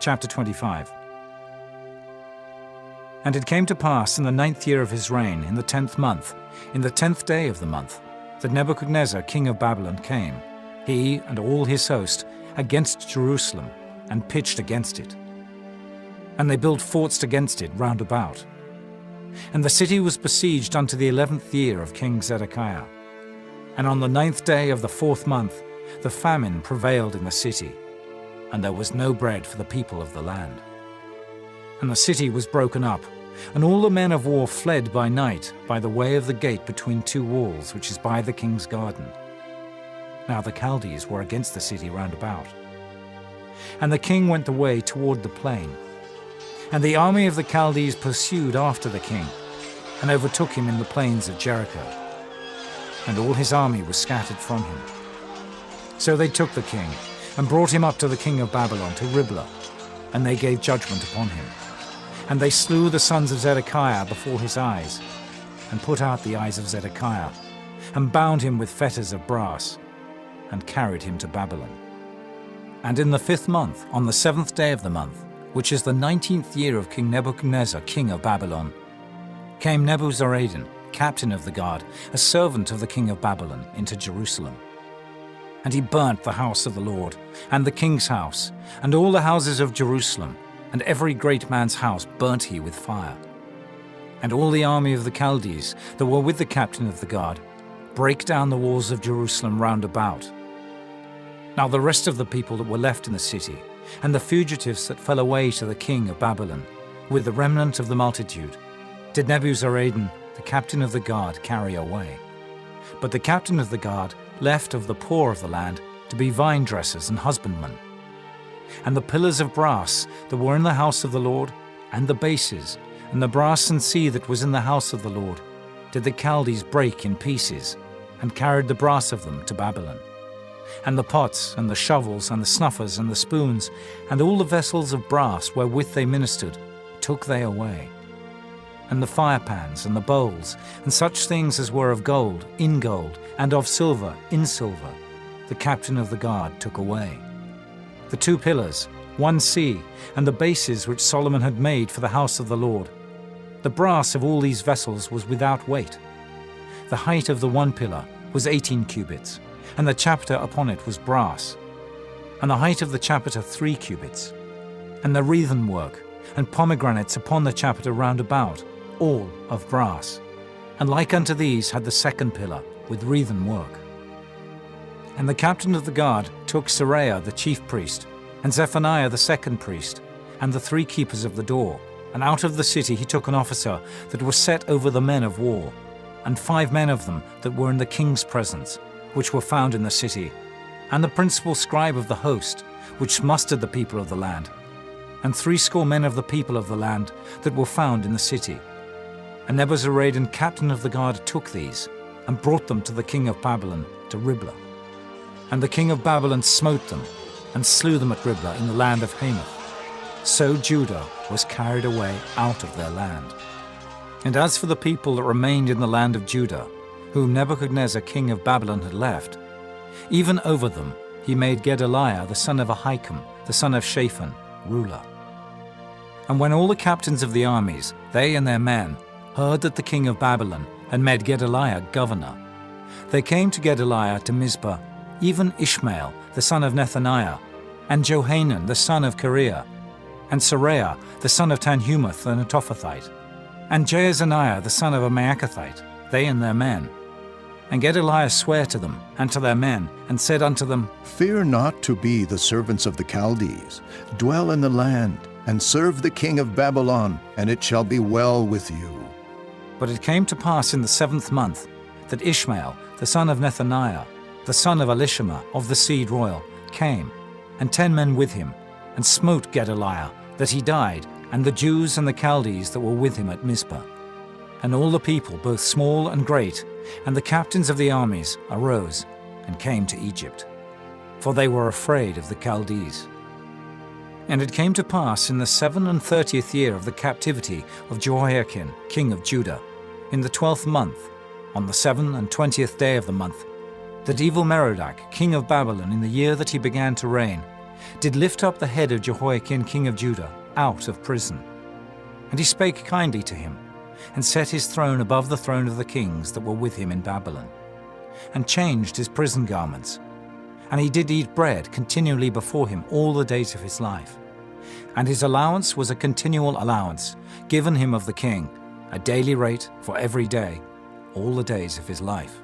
Chapter 25. And it came to pass in the 9th year of his reign, in the 10th month, in the 10th day of the month, that Nebuchadnezzar king of Babylon came, he and all his host, against Jerusalem, and pitched against it. And they built forts against it round about. And the city was besieged unto the 11th year of King Zedekiah. And on the 9th day of the 4th month, the famine prevailed in the city, and there was no bread for the people of the land. And the city was broken up, and all the men of war fled by night by the way of the gate between two walls, which is by the king's garden. Now the Chaldees were against the city round about. And the king went the way toward the plain. And the army of the Chaldees pursued after the king, and overtook him in the plains of Jericho. And all his army was scattered from him. So they took the king, and brought him up to the king of Babylon, to Riblah, and they gave judgment upon him. And they slew the sons of Zedekiah before his eyes, and put out the eyes of Zedekiah, and bound him with fetters of brass, and carried him to Babylon. And in the 5th month, on the 7th day of the month, which is the 19th year of King Nebuchadnezzar king of Babylon, came Nebuzaradan, captain of the guard, a servant of the king of Babylon, into Jerusalem. And he burnt the house of the Lord, and the king's house, and all the houses of Jerusalem, and every great man's house burnt he with fire. And all the army of the Chaldees that were with the captain of the guard brake down the walls of Jerusalem round about. Now the rest of the people that were left in the city, and the fugitives that fell away to the king of Babylon, with the remnant of the multitude, did Nebuzaradan, the captain of the guard, carry away. But the captain of the guard left of the poor of the land to be vine dressers and husbandmen. And the pillars of brass that were in the house of the Lord, and the bases, and the brass and sea that was in the house of the Lord, did the Chaldees break in pieces, and carried the brass of them to Babylon. And the pots, and the shovels, and the snuffers, and the spoons, and all the vessels of brass wherewith they ministered, took they away. And the firepans, and the bowls, and such things as were of gold, in gold, and of silver, in silver, the captain of the guard took away. The 2 pillars, 1 sea, and the bases which Solomon had made for the house of the Lord. The brass of all these vessels was without weight. The height of the 1 pillar was 18 cubits, and the chapiter upon it was brass, and the height of the chapiter 3 cubits, and the wreathen work, and pomegranates upon the chapiter round about, all of brass. And like unto these had the 2nd pillar, with wreathen work. And the captain of the guard took Seraiah the chief priest, and Zephaniah the 2nd priest, and the 3 keepers of the door, and out of the city he took an officer that was set over the men of war, and 5 men of them that were in the king's presence, which were found in the city, and the principal scribe of the host, which mustered the people of the land, and 60 men of the people of the land that were found in the city. And Nebuzaradan captain of the guard took these, and brought them to the king of Babylon, to Riblah. And the king of Babylon smote them, and slew them at Riblah in the land of Hamath. So Judah was carried away out of their land. And as for the people that remained in the land of Judah, whom Nebuchadnezzar king of Babylon had left, even over them he made Gedaliah the son of Ahikam, the son of Shaphan, ruler. And when all the captains of the armies, they and their men, heard that the king of Babylon had made Gedaliah governor, they came to Gedaliah to Mizpah, even Ishmael the son of Nethaniah, and Johanan the son of Kareah, and Seraiah the son of Tanhumath the Netophathite, and Jaazaniah the son of a Maacathite, they and their men. And Gedaliah sware to them and to their men, and said unto them, Fear not to be the servants of the Chaldees. Dwell in the land, and serve the king of Babylon, and it shall be well with you. But it came to pass in the 7th month, that Ishmael the son of Nethaniah, the son of Elishama of the seed royal, came, and 10 men with him, and smote Gedaliah, that he died, and the Jews and the Chaldees that were with him at Mizpah. And all the people, both small and great, and the captains of the armies, arose, and came to Egypt, for they were afraid of the Chaldees. And it came to pass in the 37th year of the captivity of Jehoiakim, king of Judah, in the 12th month, on the 27th day of the month, that Evil-Merodach, king of Babylon, in the year that he began to reign, did lift up the head of Jehoiakim king of Judah out of prison. And he spake kindly to him, and set his throne above the throne of the kings that were with him in Babylon, and changed his prison garments. And he did eat bread continually before him all the days of his life. And his allowance was a continual allowance, given him of the king, a daily rate for every day, all the days of his life.